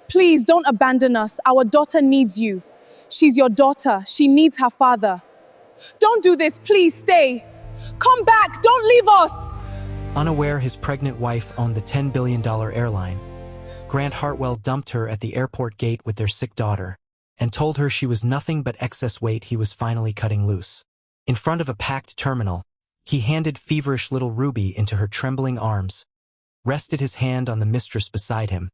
Please don't abandon us. Our daughter needs you. She's your daughter. She needs her father. Don't do this. Please stay. Come back. Don't leave us. Unaware his pregnant wife owned the $10 billion airline, Grant Hartwell dumped her at the airport gate with their sick daughter and told her she was nothing but excess weight he was finally cutting loose. In front of a packed terminal, he handed feverish little Ruby into her trembling arms, rested his hand on the mistress beside him,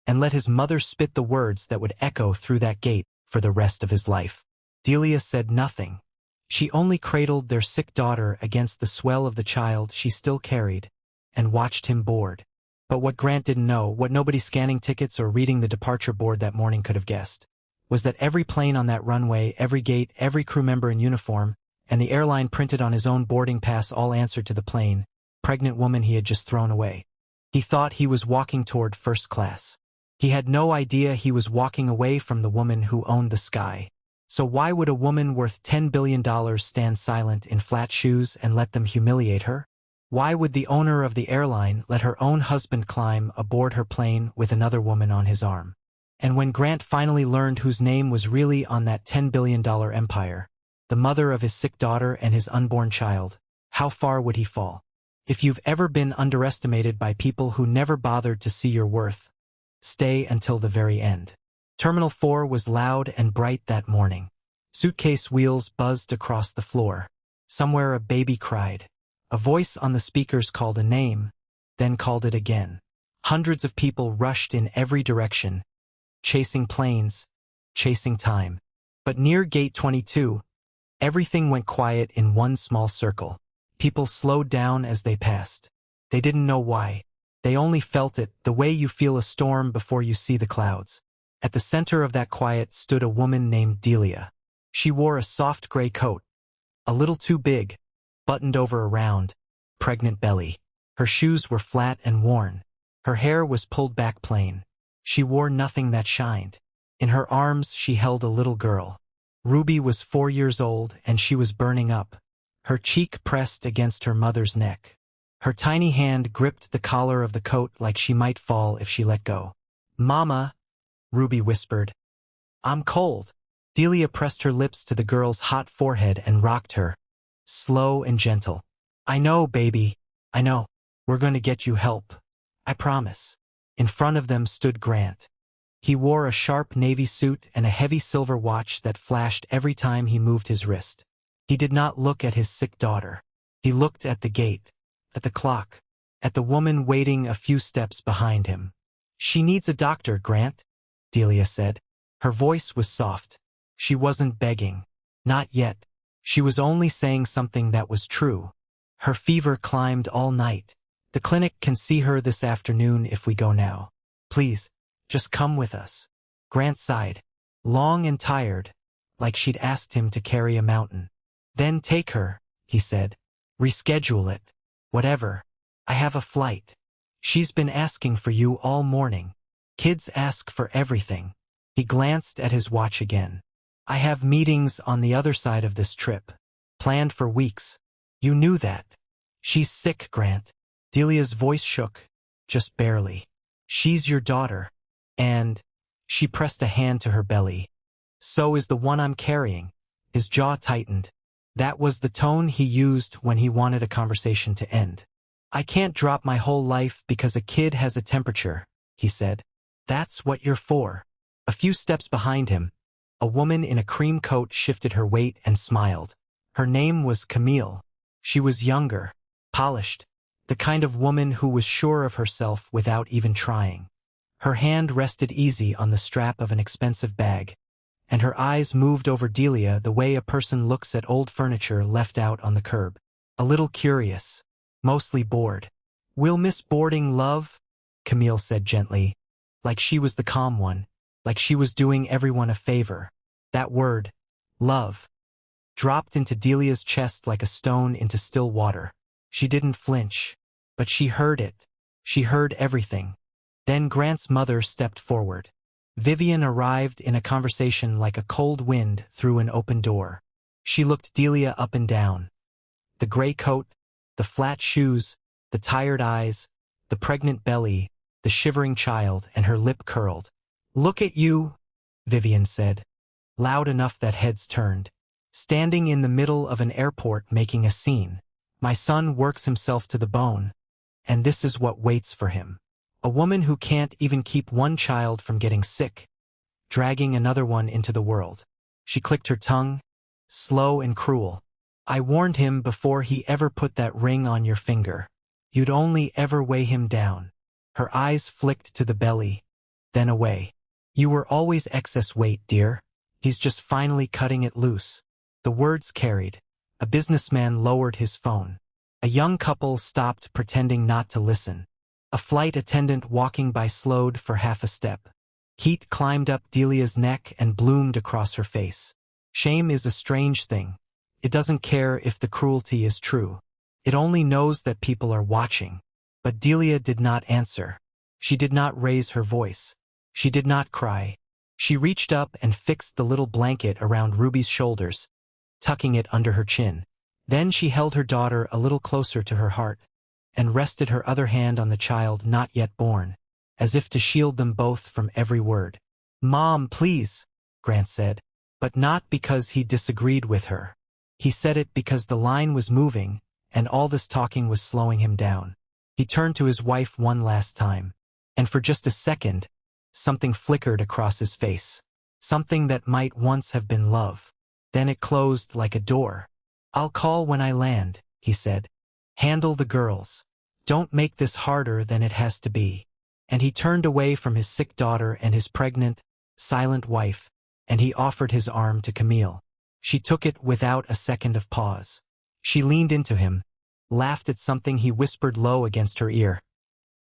and let his mother spit the words that would echo through that gate for the rest of his life. Delia said nothing. She only cradled their sick daughter against the swell of the child she still carried and watched him board. But what Grant didn't know, what nobody scanning tickets or reading the departure board that morning could have guessed, was that every plane on that runway, every gate, every crew member in uniform, and the airline printed on his own boarding pass all answered to the plain, pregnant woman he had just thrown away. He thought he was walking toward first class. He had no idea he was walking away from the woman who owned the sky. So why would a woman worth $10 billion stand silent in flat shoes and let them humiliate her? Why would the owner of the airline let her own husband climb aboard her plane with another woman on his arm? And when Grant finally learned whose name was really on that $10 billion empire, the mother of his sick daughter and his unborn child, how far would he fall? If you've ever been underestimated by people who never bothered to see your worth, stay until the very end. Terminal 4 was loud and bright that morning. Suitcase wheels buzzed across the floor. Somewhere a baby cried. A voice on the speakers called a name, then called it again. Hundreds of people rushed in every direction, chasing planes, chasing time. But near Gate 22, everything went quiet in one small circle. People slowed down as they passed. They didn't know why. They only felt it, the way you feel a storm before you see the clouds. At the center of that quiet stood a woman named Delia. She wore a soft gray coat, a little too big, buttoned over a round, pregnant belly. Her shoes were flat and worn. Her hair was pulled back plain. She wore nothing that shined. In her arms she held a little girl. Ruby was 4 years old and she was burning up, her cheek pressed against her mother's neck. Her tiny hand gripped the collar of the coat like she might fall if she let go. "Mama," Ruby whispered. "I'm cold." Delia pressed her lips to the girl's hot forehead and rocked her, slow and gentle. "I know, baby. I know. We're going to get you help. I promise." In front of them stood Grant. He wore a sharp navy suit and a heavy silver watch that flashed every time he moved his wrist. He did not look at his sick daughter. He looked at the gate, at the clock, at the woman waiting a few steps behind him. "She needs a doctor, Grant," Delia said. Her voice was soft. She wasn't begging. Not yet. She was only saying something that was true. "Her fever climbed all night. The clinic can see her this afternoon if we go now. Please, just come with us." Grant sighed, long and tired, like she'd asked him to carry a mountain. "Then take her," he said. "Reschedule it. Whatever. I have a flight. She's been asking for you all morning. Kids ask for everything." He glanced at his watch again. "I have meetings on the other side of this trip, planned for weeks. You knew that." "She's sick, Grant." Delia's voice shook, just barely. "She's your daughter. And," she pressed a hand to her belly, "so is the one I'm carrying." His jaw tightened. That was the tone he used when he wanted a conversation to end. "I can't drop my whole life because a kid has a temperature," he said. "That's what you're for." A few steps behind him, a woman in a cream coat shifted her weight and smiled. Her name was Camille. She was younger, polished, the kind of woman who was sure of herself without even trying. Her hand rested easy on the strap of an expensive bag, and her eyes moved over Delia the way a person looks at old furniture left out on the curb. A little curious, mostly bored. "We'll miss boarding, love," Camille said gently, like she was the calm one, like she was doing everyone a favor. That word, love, dropped into Delia's chest like a stone into still water. She didn't flinch, but she heard it. She heard everything. Then Grant's mother stepped forward. Vivian arrived in a conversation like a cold wind through an open door. She looked Delia up and down. The gray coat, the flat shoes, the tired eyes, the pregnant belly, the shivering child, and her lip curled. "Look at you," Vivian said, loud enough that heads turned. "Standing in the middle of an airport making a scene. My son works himself to the bone, and this is what waits for him. A woman who can't even keep one child from getting sick, dragging another one into the world." She clicked her tongue, slow and cruel. "I warned him before he ever put that ring on your finger. You'd only ever weigh him down." Her eyes flicked to the belly, then away. "You were always excess weight, dear. He's just finally cutting it loose." The words carried. A businessman lowered his phone. A young couple stopped, pretending not to listen. A flight attendant walking by slowed for half a step. Heat climbed up Delia's neck and bloomed across her face. Shame is a strange thing. It doesn't care if the cruelty is true. It only knows that people are watching. But Delia did not answer. She did not raise her voice. She did not cry. She reached up and fixed the little blanket around Ruby's shoulders, tucking it under her chin. Then she held her daughter a little closer to her heart and rested her other hand on the child not yet born, as if to shield them both from every word. "Mom, please," Grant said, but not because he disagreed with her. He said it because the line was moving, and all this talking was slowing him down. He turned to his wife one last time, and for just a second, something flickered across his face. Something that might once have been love. Then it closed like a door. "I'll call when I land," he said. "Handle the girls. Don't make this harder than it has to be." And he turned away from his sick daughter and his pregnant, silent wife, and he offered his arm to Camille. She took it without a second of pause. She leaned into him, laughed at something he whispered low against her ear,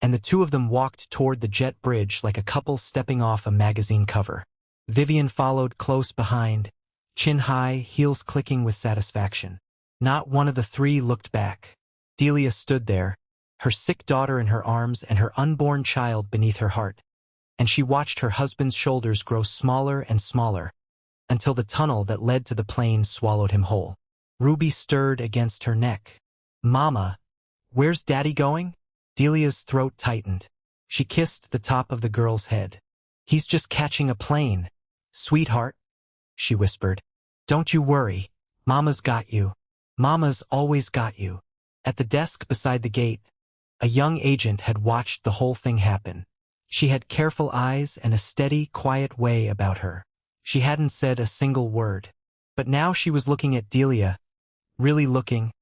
and the two of them walked toward the jet bridge like a couple stepping off a magazine cover. Vivian followed close behind, chin high, heels clicking with satisfaction. Not one of the three looked back. Delia stood there, her sick daughter in her arms and her unborn child beneath her heart, and she watched her husband's shoulders grow smaller and smaller, until the tunnel that led to the plane swallowed him whole. Ruby stirred against her neck. "Mama, where's Daddy going?" Delia's throat tightened. She kissed the top of the girl's head. "He's just catching a plane, sweetheart," she whispered. "Don't you worry. Mama's got you. Mama's always got you." At the desk beside the gate, a young agent had watched the whole thing happen. She had careful eyes and a steady, quiet way about her. She hadn't said a single word. But now she was looking at Delia, really looking,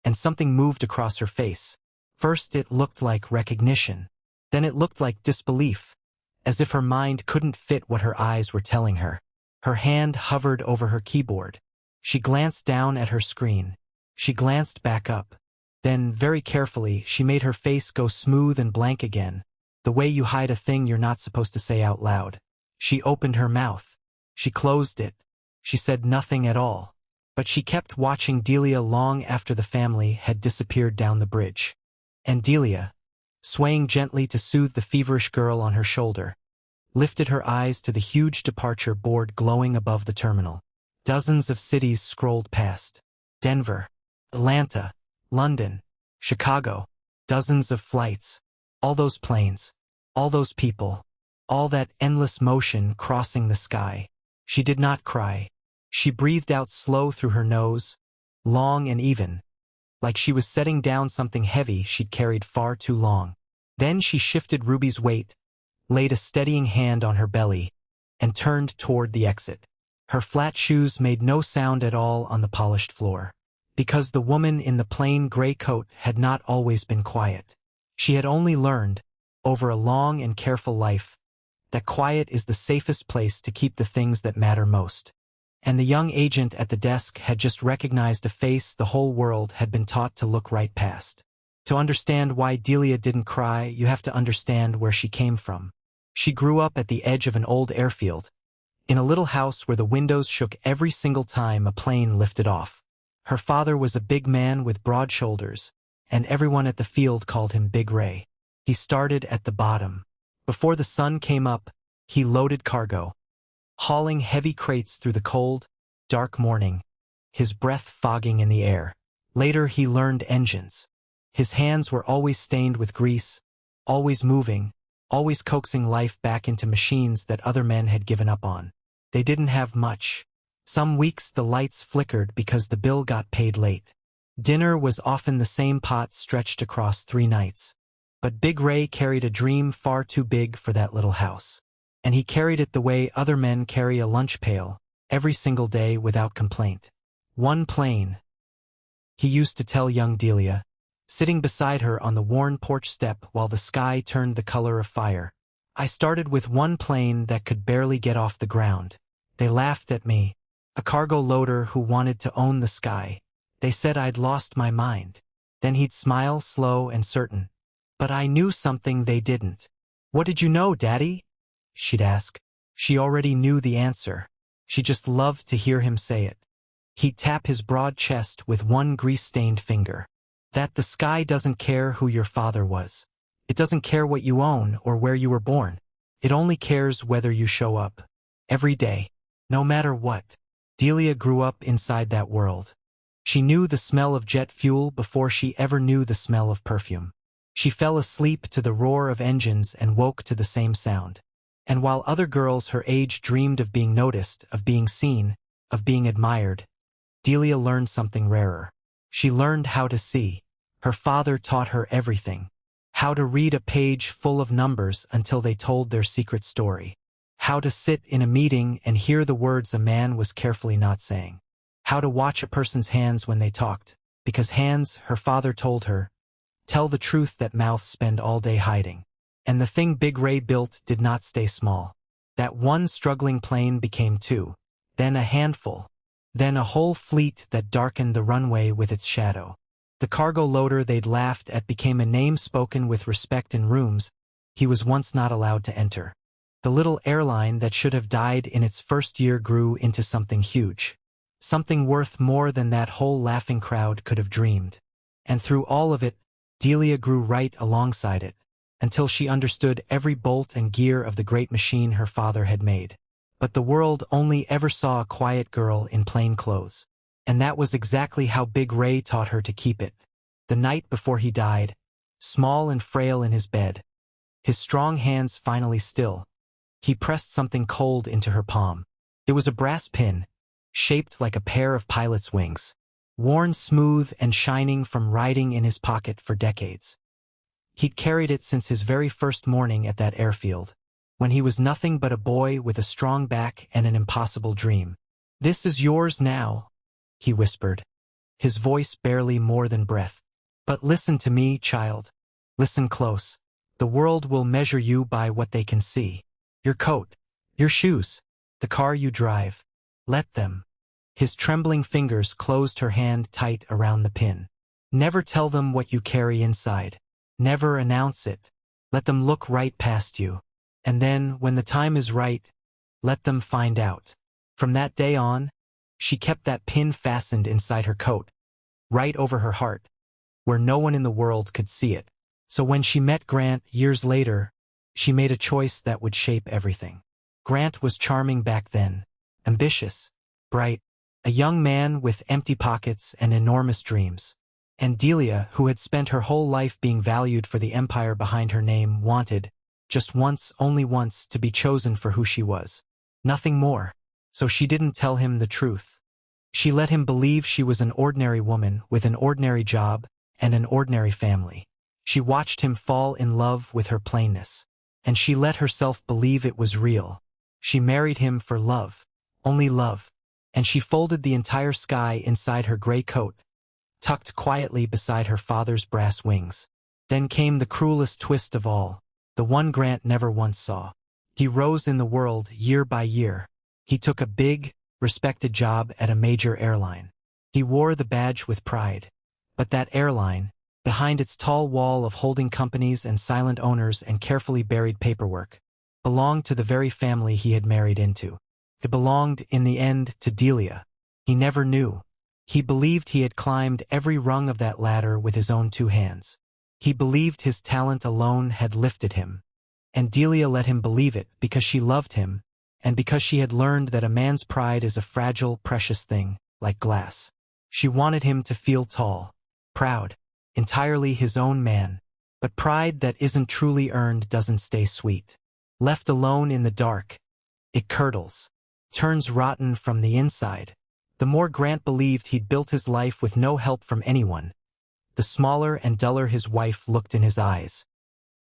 and something moved across her face. First it looked like recognition. Then it looked like disbelief, as if her mind couldn't fit what her eyes were telling her. Her hand hovered over her keyboard. She glanced down at her screen. She glanced back up. Then, very carefully, she made her face go smooth and blank again, the way you hide a thing you're not supposed to say out loud. She opened her mouth. She closed it. She said nothing at all. But she kept watching Delia long after the family had disappeared down the bridge. And Delia, swaying gently to soothe the feverish girl on her shoulder, lifted her eyes to the huge departure board glowing above the terminal. Dozens of cities scrolled past. Denver, Atlanta, London, Chicago. Dozens of flights. All those planes. All those people. All that endless motion crossing the sky. She did not cry. She breathed out slow through her nose, long and even, like she was setting down something heavy she'd carried far too long. Then she shifted Ruby's weight, laid a steadying hand on her belly, and turned toward the exit. Her flat shoes made no sound at all on the polished floor, because the woman in the plain gray coat had not always been quiet. She had only learned, over a long and careful life, that quiet is the safest place to keep the things that matter most. And the young agent at the desk had just recognized a face the whole world had been taught to look right past. To understand why Delia didn't cry, you have to understand where she came from. She grew up at the edge of an old airfield, in a little house where the windows shook every single time a plane lifted off. Her father was a big man with broad shoulders, and everyone at the field called him Big Ray. He started at the bottom. Before the sun came up, he loaded cargo, hauling heavy crates through the cold, dark morning, his breath fogging in the air. Later he learned engines. His hands were always stained with grease, always moving, always coaxing life back into machines that other men had given up on. They didn't have much. Some weeks the lights flickered because the bill got paid late. Dinner was often the same pot stretched across 3 nights. But Big Ray carried a dream far too big for that little house. And he carried it the way other men carry a lunch pail, every single day without complaint. One plane, he used to tell young Delia, sitting beside her on the worn porch step while the sky turned the color of fire. I started with one plane that could barely get off the ground. They laughed at me, a cargo loader who wanted to own the sky. They said I'd lost my mind. Then he'd smile, slow and certain. But I knew something they didn't. What did you know, Daddy? She'd ask. She already knew the answer. She just loved to hear him say it. He'd tap his broad chest with one grease-stained finger. That the sky doesn't care who your father was. It doesn't care what you own or where you were born. It only cares whether you show up. Every day. No matter what. Delia grew up inside that world. She knew the smell of jet fuel before she ever knew the smell of perfume. She fell asleep to the roar of engines and woke to the same sound. And while other girls her age dreamed of being noticed, of being seen, of being admired, Delia learned something rarer. She learned how to see. Her father taught her everything. How to read a page full of numbers until they told their secret story. How to sit in a meeting and hear the words a man was carefully not saying. How to watch a person's hands when they talked, because hands, her father told her, tell the truth that mouths spend all day hiding. And the thing Big Ray built did not stay small. That one struggling plane became 2, then a handful, then a whole fleet that darkened the runway with its shadow. The cargo loader they'd laughed at became a name spoken with respect in rooms he was once not allowed to enter. The little airline that should have died in its first year grew into something huge. Something worth more than that whole laughing crowd could have dreamed. And through all of it, Delia grew right alongside it, until she understood every bolt and gear of the great machine her father had made. But the world only ever saw a quiet girl in plain clothes. And that was exactly how Big Ray taught her to keep it. The night before he died, small and frail in his bed, his strong hands finally still, he pressed something cold into her palm. It was a brass pin, shaped like a pair of pilot's wings, worn smooth and shining from riding in his pocket for decades. He'd carried it since his very first morning at that airfield, when he was nothing but a boy with a strong back and an impossible dream. This is yours now, he whispered, his voice barely more than breath. But listen to me, child. Listen close. The world will measure you by what they can see. Your coat, your shoes, the car you drive. Let them. His trembling fingers closed her hand tight around the pin. Never tell them what you carry inside. Never announce it. Let them look right past you. And then, when the time is right, let them find out. From that day on, she kept that pin fastened inside her coat, right over her heart, where no one in the world could see it. So when she met Grant years later, she made a choice that would shape everything. Grant was charming back then, ambitious, bright, a young man with empty pockets and enormous dreams. And Delia, who had spent her whole life being valued for the empire behind her name, wanted, just once, only once, to be chosen for who she was. Nothing more. So she didn't tell him the truth. She let him believe she was an ordinary woman with an ordinary job and an ordinary family. She watched him fall in love with her plainness. And she let herself believe it was real. She married him for love. Only love. And she folded the entire sky inside her gray coat, tucked quietly beside her father's brass wings. Then came the cruelest twist of all, the one Grant never once saw. He rose in the world year by year. He took a big, respected job at a major airline. He wore the badge with pride. But that airline, behind its tall wall of holding companies and silent owners and carefully buried paperwork, belonged to the very family he had married into. It belonged, in the end, to Delia. He never knew. He believed he had climbed every rung of that ladder with his own 2 hands. He believed his talent alone had lifted him. And Delia let him believe it because she loved him, and because she had learned that a man's pride is a fragile, precious thing, like glass. She wanted him to feel tall, proud, entirely his own man. But pride that isn't truly earned doesn't stay sweet. Left alone in the dark, it curdles, turns rotten from the inside. The more Grant believed he'd built his life with no help from anyone, the smaller and duller his wife looked in his eyes.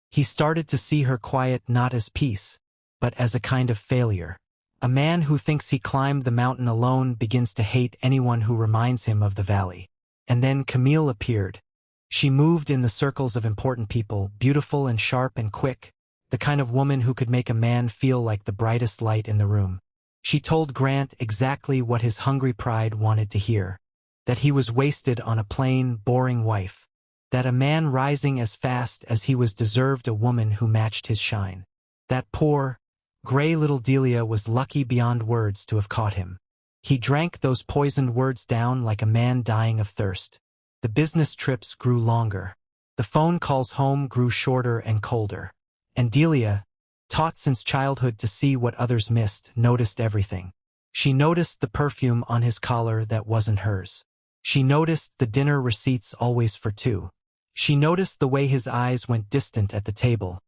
He started to see her quiet not as peace, but as a kind of failure. A man who thinks he climbed the mountain alone begins to hate anyone who reminds him of the valley. And then Camille appeared. She moved in the circles of important people, beautiful and sharp and quick, the kind of woman who could make a man feel like the brightest light in the room. She told Grant exactly what his hungry pride wanted to hear, that he was wasted on a plain, boring wife, that a man rising as fast as he was deserved a woman who matched his shine. That poor, gray little Delia was lucky beyond words to have caught him. He drank those poisoned words down like a man dying of thirst. The business trips grew longer. The phone calls home grew shorter and colder. And Delia, taught since childhood to see what others missed, noticed everything. She noticed the perfume on his collar that wasn't hers. She noticed the dinner receipts always for two. She noticed the way his eyes went distant at the table,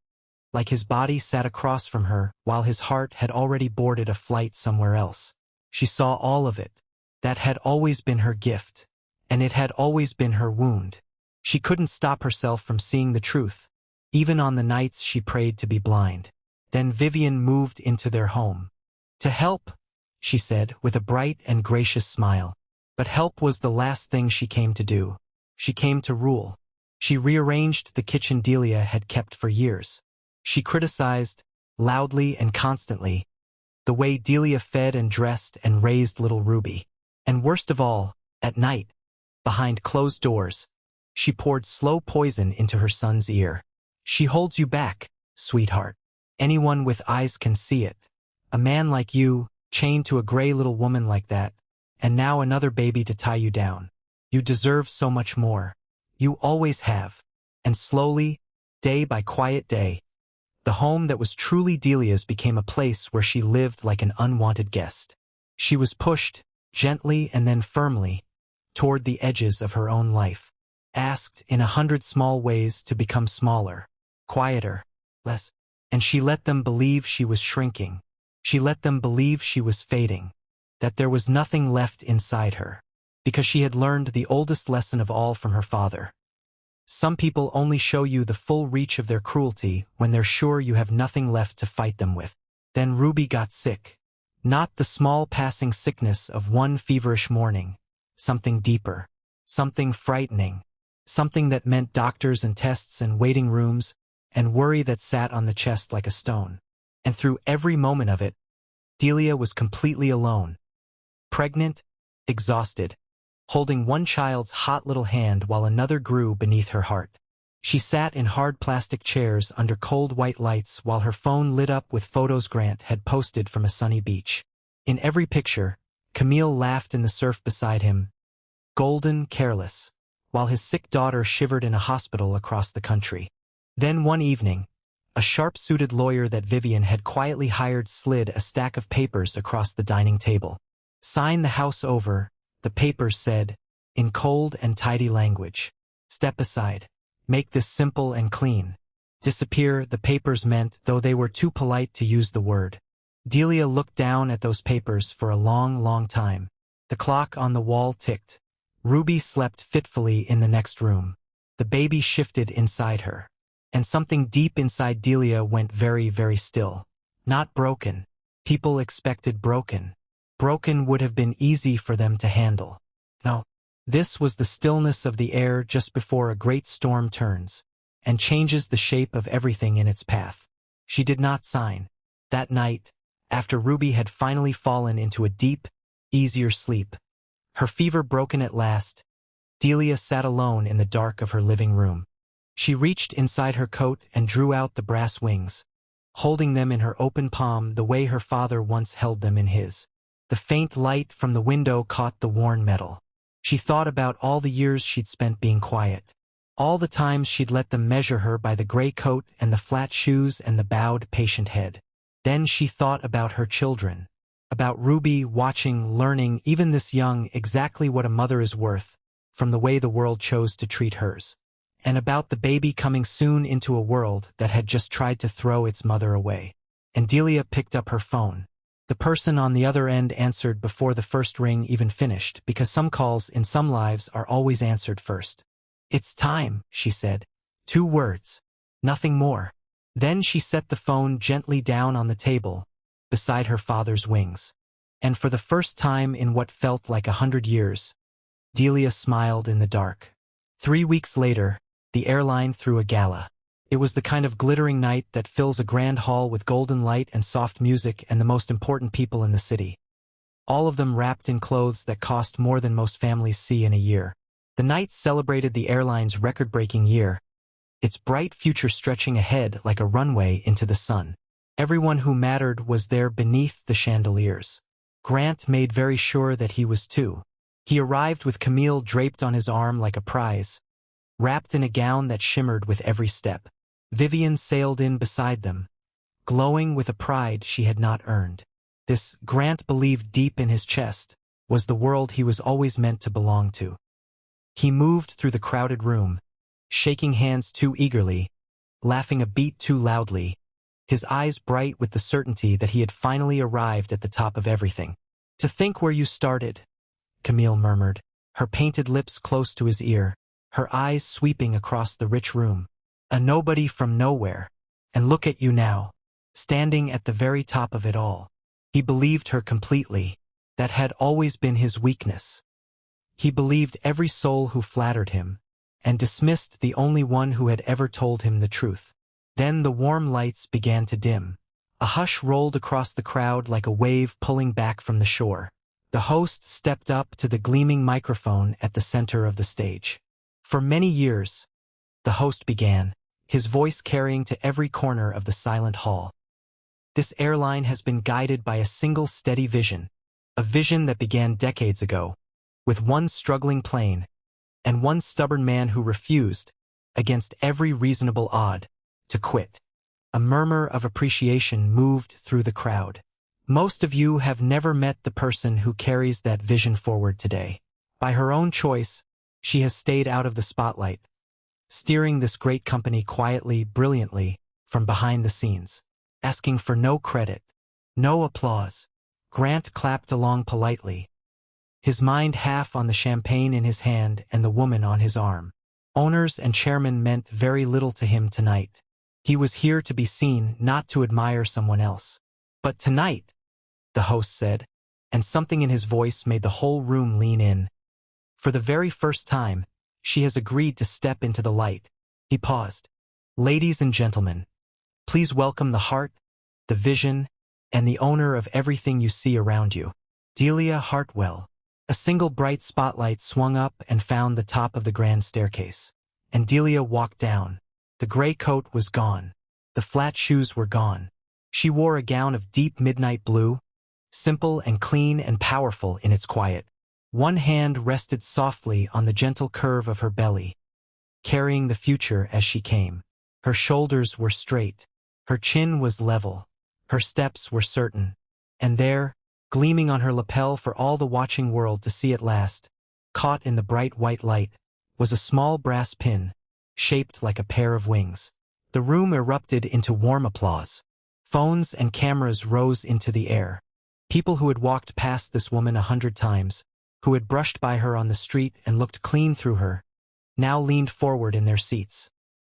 like his body sat across from her while his heart had already boarded a flight somewhere else. She saw all of it. That had always been her gift, and it had always been her wound. She couldn't stop herself from seeing the truth, even on the nights she prayed to be blind. Then Vivian moved into their home. To help, she said, with a bright and gracious smile. But help was the last thing she came to do. She came to rule. She rearranged the kitchen Delia had kept for years. She criticized, loudly and constantly, the way Delia fed and dressed and raised little Ruby. And worst of all, at night, behind closed doors, she poured slow poison into her son's ear. She holds you back, sweetheart. Anyone with eyes can see it. A man like you, chained to a gray little woman like that, and now another baby to tie you down. You deserve so much more. You always have. And slowly, day by quiet day, the home that was truly Delia's became a place where she lived like an unwanted guest. She was pushed, gently and then firmly, toward the edges of her own life, asked in 100 small ways to become smaller, quieter, less, and she let them believe she was shrinking. She let them believe she was fading, that there was nothing left inside her, because she had learned the oldest lesson of all from her father. Some people only show you the full reach of their cruelty when they're sure you have nothing left to fight them with. Then Ruby got sick. Not the small passing sickness of one feverish morning. Something deeper. Something frightening. Something that meant doctors and tests and waiting rooms, and worry that sat on the chest like a stone. And through every moment of it, Delia was completely alone. Pregnant, exhausted, holding one child's hot little hand while another grew beneath her heart. She sat in hard plastic chairs under cold white lights while her phone lit up with photos Grant had posted from a sunny beach. In every picture, Camille laughed in the surf beside him, golden, careless, while his sick daughter shivered in a hospital across the country. Then one evening, a sharp-suited lawyer that Vivian had quietly hired slid a stack of papers across the dining table. Sign the house over, the papers said, in cold and tidy language. Step aside. Make this simple and clean. Disappear, the papers meant, though they were too polite to use the word. Delia looked down at those papers for a long, long time. The clock on the wall ticked. Ruby slept fitfully in the next room. The baby shifted inside her. And something deep inside Delia went very, very still. Not broken. People expected broken. Broken would have been easy for them to handle. No. This was the stillness of the air just before a great storm turns, and changes the shape of everything in its path. She did not sign. That night, after Ruby had finally fallen into a deep, easier sleep, her fever broken at last, Delia sat alone in the dark of her living room. She reached inside her coat and drew out the brass wings, holding them in her open palm the way her father once held them in his. The faint light from the window caught the worn metal. She thought about all the years she'd spent being quiet, all the times she'd let them measure her by the gray coat and the flat shoes and the bowed, patient head. Then she thought about her children, about Ruby watching, learning, even this young, exactly what a mother is worth, from the way the world chose to treat hers. and about the baby coming soon into a world that had just tried to throw its mother away. And Delia picked up her phone. The person on the other end answered before the first ring even finished, because some calls in some lives are always answered first. "It's time," she said. 2 words. Nothing more. Then she set the phone gently down on the table, beside her father's wings. And for the first time in what felt like 100 years, Delia smiled in the dark. 3 weeks later, the airline threw a gala. It was the kind of glittering night that fills a grand hall with golden light and soft music and the most important people in the city. All of them wrapped in clothes that cost more than most families see in a year. The night celebrated the airline's record-breaking year, its bright future stretching ahead like a runway into the sun. Everyone who mattered was there beneath the chandeliers. Grant made very sure that he was too. He arrived with Camille draped on his arm like a prize, wrapped in a gown that shimmered with every step. Vivian sailed in beside them, glowing with a pride she had not earned. This, Grant believed deep in his chest, was the world he was always meant to belong to. He moved through the crowded room, shaking hands too eagerly, laughing a beat too loudly, his eyes bright with the certainty that he had finally arrived at the top of everything. "To think where you started," Camille murmured, her painted lips close to his ear, her eyes sweeping across the rich room. "A nobody from nowhere. And look at you now, standing at the very top of it all." He believed her completely. That had always been his weakness. He believed every soul who flattered him, and dismissed the only one who had ever told him the truth. Then the warm lights began to dim. A hush rolled across the crowd like a wave pulling back from the shore. The host stepped up to the gleaming microphone at the center of the stage. "For many years," the host began, his voice carrying to every corner of the silent hall, "this airline has been guided by a single steady vision, a vision that began decades ago, with one struggling plane, and one stubborn man who refused, against every reasonable odd, to quit." A murmur of appreciation moved through the crowd. Most of you have never met the person who carries that vision forward today. By her own choice, she has stayed out of the spotlight, steering this great company quietly, brilliantly, from behind the scenes, asking for no credit, no applause. Grant clapped along politely, his mind half on the champagne in his hand and the woman on his arm. Owners and chairmen meant very little to him tonight. He was here to be seen, not to admire someone else. "But tonight," the host said, and something in his voice made the whole room lean in. "For the very first time, she has agreed to step into the light." He paused. "Ladies and gentlemen, please welcome the heart, the vision, and the owner of everything you see around you, Delia Hartwell." A single bright spotlight swung up and found the top of the grand staircase. And Delia walked down. The gray coat was gone. The flat shoes were gone. She wore a gown of deep midnight blue, simple and clean and powerful in its quiet. One hand rested softly on the gentle curve of her belly, carrying the future as she came. Her shoulders were straight. Her chin was level. Her steps were certain. And there, gleaming on her lapel for all the watching world to see at last, caught in the bright white light, was a small brass pin, shaped like a pair of wings. The room erupted into warm applause. Phones and cameras rose into the air. People who had walked past this woman 100 times, who had brushed by her on the street and looked clean through her, now leaned forward in their seats,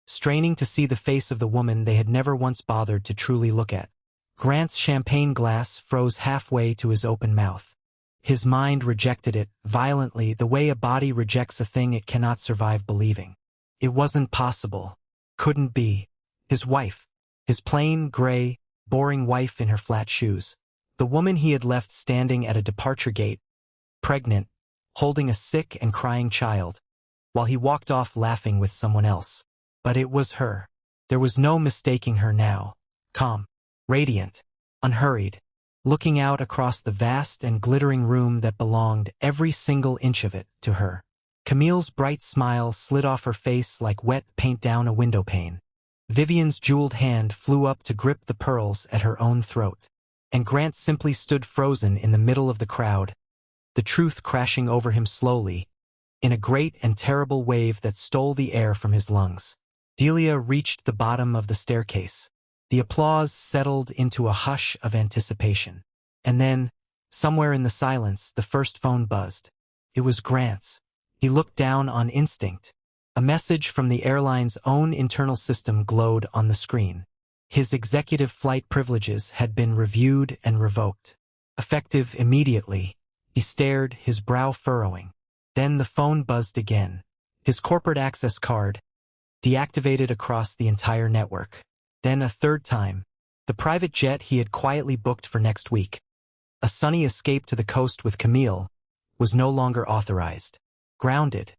straining to see the face of the woman they had never once bothered to truly look at. Grant's champagne glass froze halfway to his open mouth. His mind rejected it violently, the way a body rejects a thing it cannot survive believing. It wasn't possible. Couldn't be. His wife. His plain, gray, boring wife in her flat shoes. The woman he had left standing at a departure gate, pregnant, holding a sick and crying child, while he walked off laughing with someone else. But it was her. There was no mistaking her now. Calm, radiant, unhurried, looking out across the vast and glittering room that belonged, every single inch of it, to her. Camille's bright smile slid off her face like wet paint down a window pane. Vivian's jeweled hand flew up to grip the pearls at her own throat. And Grant simply stood frozen in the middle of the crowd, the truth crashing over him slowly, in a great and terrible wave that stole the air from his lungs. Delia reached the bottom of the staircase. The applause settled into a hush of anticipation. And then, somewhere in the silence, the first phone buzzed. It was Grant's. He looked down on instinct. A message from the airline's own internal system glowed on the screen. His executive flight privileges had been reviewed and revoked. Effective immediately, he stared, his brow furrowing. Then the phone buzzed again. His corporate access card, deactivated across the entire network. Then a third time. The private jet he had quietly booked for next week, a sunny escape to the coast with Camille, was no longer authorized. Grounded.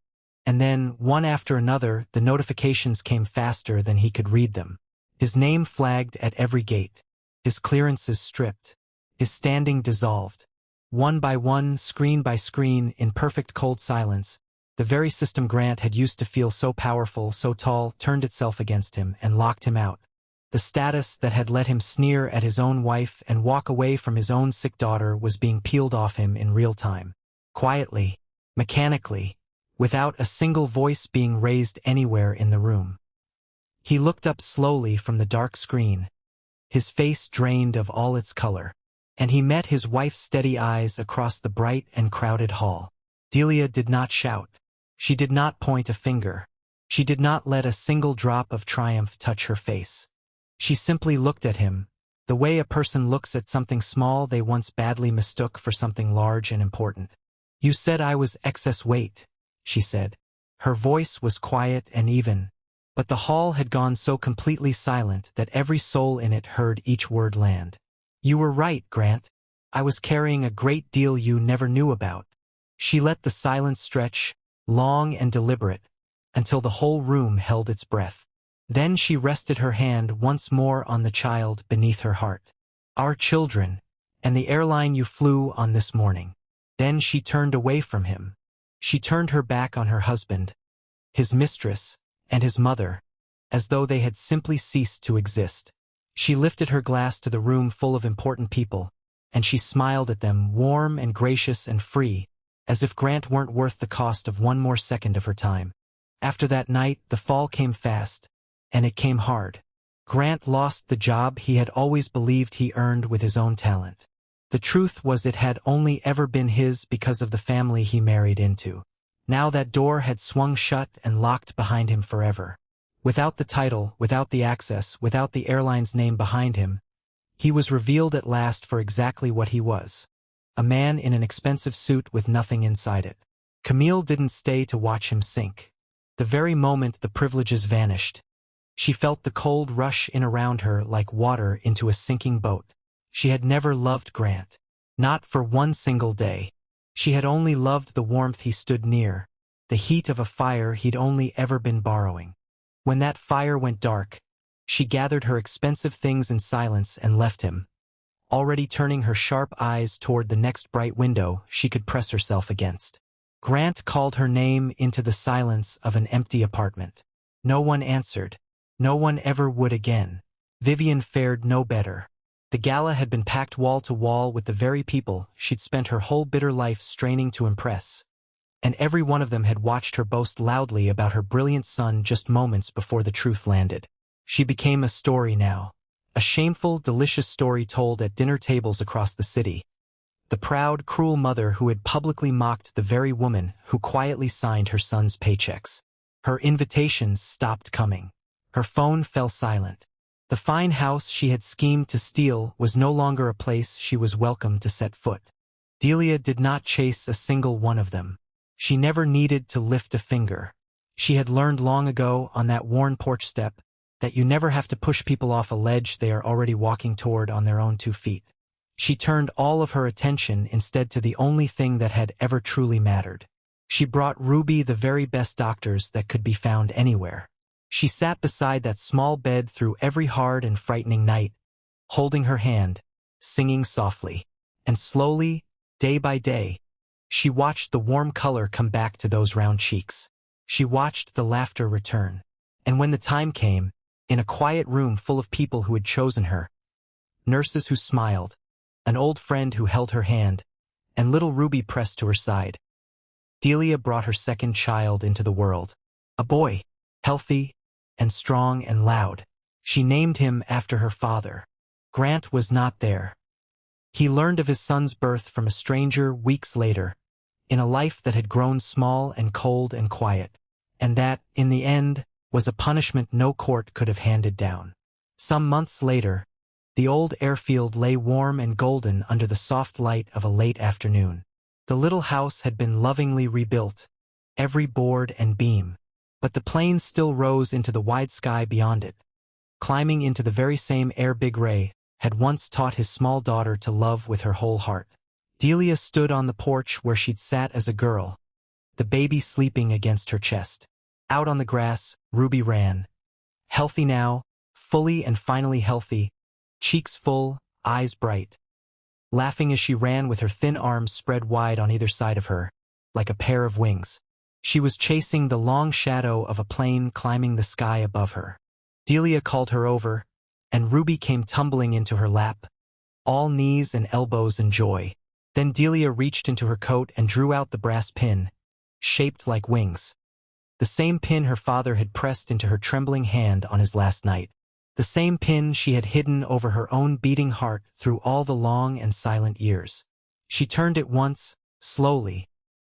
And then, one after another, the notifications came faster than he could read them. His name flagged at every gate. His clearances stripped. His standing dissolved. One by one, screen by screen, in perfect cold silence, the very system Grant had used to feel so powerful, so tall, turned itself against him and locked him out. The status that had let him sneer at his own wife and walk away from his own sick daughter was being peeled off him in real time. Quietly, mechanically, without a single voice being raised anywhere in the room. He looked up slowly from the dark screen, his face drained of all its color, and he met his wife's steady eyes across the bright and crowded hall. Delia did not shout. She did not point a finger. She did not let a single drop of triumph touch her face. She simply looked at him, the way a person looks at something small they once badly mistook for something large and important. "You said I was excess weight," she said. Her voice was quiet and even, but the hall had gone so completely silent that every soul in it heard each word land. "You were right, Grant. I was carrying a great deal you never knew about." She let the silence stretch, long and deliberate, until the whole room held its breath. Then she rested her hand once more on the child beneath her heart. "Our children, and the airline you flew on this morning." Then she turned away from him. She turned her back on her husband, his mistress, and his mother, as though they had simply ceased to exist. She lifted her glass to the room full of important people, and she smiled at them, warm and gracious and free, as if Grant weren't worth the cost of one more second of her time. After that night, the fall came fast, and it came hard. Grant lost the job he had always believed he earned with his own talent. The truth was it had only ever been his because of the family he married into. Now that door had swung shut and locked behind him forever. Without the title, without the access, without the airline's name behind him, he was revealed at last for exactly what he was. A man in an expensive suit with nothing inside it. Camille didn't stay to watch him sink. The very moment the privileges vanished, she felt the cold rush in around her like water into a sinking boat. She had never loved Grant. Not for one single day. She had only loved the warmth he stood near, the heat of a fire he'd only ever been borrowing. When that fire went dark, she gathered her expensive things in silence and left him, already turning her sharp eyes toward the next bright window she could press herself against. Grant called her name into the silence of an empty apartment. No one answered. No one ever would again. Vivian fared no better. The gala had been packed wall to wall with the very people she'd spent her whole bitter life straining to impress, and every one of them had watched her boast loudly about her brilliant son just moments before the truth landed. She became a story now. A shameful, delicious story told at dinner tables across the city. The proud, cruel mother who had publicly mocked the very woman who quietly signed her son's paychecks. Her invitations stopped coming. Her phone fell silent. The fine house she had schemed to steal was no longer a place she was welcome to set foot. Delia did not chase a single one of them. She never needed to lift a finger. She had learned long ago on that worn porch step that you never have to push people off a ledge they are already walking toward on their own 2 feet. She turned all of her attention instead to the only thing that had ever truly mattered. She brought Ruby the very best doctors that could be found anywhere. She sat beside that small bed through every hard and frightening night, holding her hand, singing softly. And slowly, day by day, she watched the warm color come back to those round cheeks. She watched the laughter return. And when the time came, in a quiet room full of people who had chosen her, nurses who smiled, an old friend who held her hand, and little Ruby pressed to her side, Delia brought her second child into the world. A boy, healthy and strong and loud. She named him after her father. Grant was not there. He learned of his son's birth from a stranger weeks later, in a life that had grown small and cold and quiet, and that, in the end, was a punishment no court could have handed down. Some months later, the old airfield lay warm and golden under the soft light of a late afternoon. The little house had been lovingly rebuilt, every board and beam, but the planes still rose into the wide sky beyond it. Climbing into the very same air Big Ray had once taught his small daughter to love with her whole heart. Delia stood on the porch where she'd sat as a girl, the baby sleeping against her chest. Out on the grass, Ruby ran. Healthy now, fully and finally healthy, cheeks full, eyes bright. Laughing as she ran with her thin arms spread wide on either side of her, like a pair of wings. She was chasing the long shadow of a plane climbing the sky above her. Delia called her over, and Ruby came tumbling into her lap, all knees and elbows and joy. Then Delia reached into her coat and drew out the brass pin, shaped like wings. The same pin her father had pressed into her trembling hand on his last night. The same pin she had hidden over her own beating heart through all the long and silent years. She turned it once, slowly,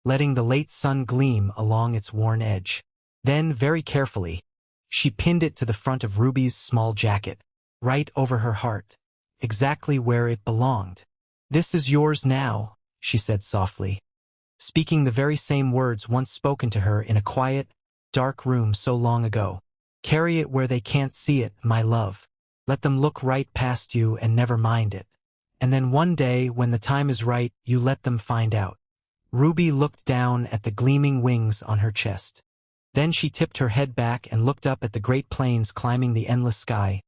letting the late sun gleam along its worn edge. Then, very carefully, she pinned it to the front of Ruby's small jacket, right over her heart, exactly where it belonged. "This is yours now," she said softly, speaking the very same words once spoken to her in a quiet, dark room so long ago. "Carry it where they can't see it, my love. Let them look right past you and never mind it. And then one day, when the time is right, you let them find out." Ruby looked down at the gleaming wings on her chest. Then she tipped her head back and looked up at the great planes climbing the endless sky,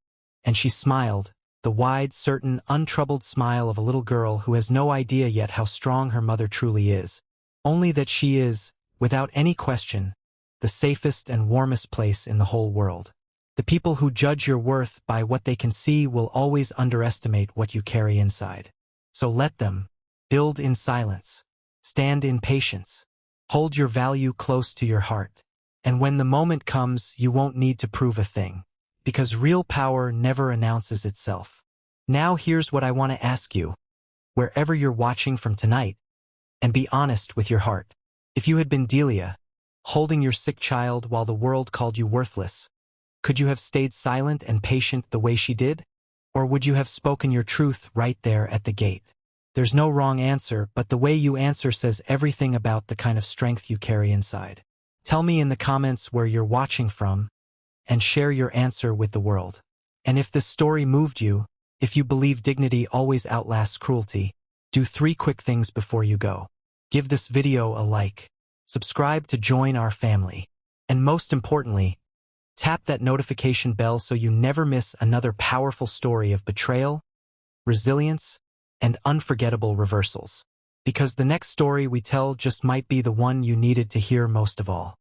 and she smiled, the wide, certain, untroubled smile of a little girl who has no idea yet how strong her mother truly is. Only that she is, without any question, the safest and warmest place in the whole world. The people who judge your worth by what they can see will always underestimate what you carry inside. So let them. Build in silence. Stand in patience. Hold your value close to your heart. And when the moment comes, you won't need to prove a thing. Because real power never announces itself. Now here's what I want to ask you, wherever you're watching from tonight, and be honest with your heart. If you had been Delia, holding your sick child while the world called you worthless, could you have stayed silent and patient the way she did? Or would you have spoken your truth right there at the gate? There's no wrong answer, but the way you answer says everything about the kind of strength you carry inside. Tell me in the comments where you're watching from, and share your answer with the world. And if this story moved you, if you believe dignity always outlasts cruelty, do 3 quick things before you go. Give this video a like, subscribe to join our family, and most importantly, tap that notification bell so you never miss another powerful story of betrayal, resilience, and unforgettable reversals. Because the next story we tell just might be the one you needed to hear most of all.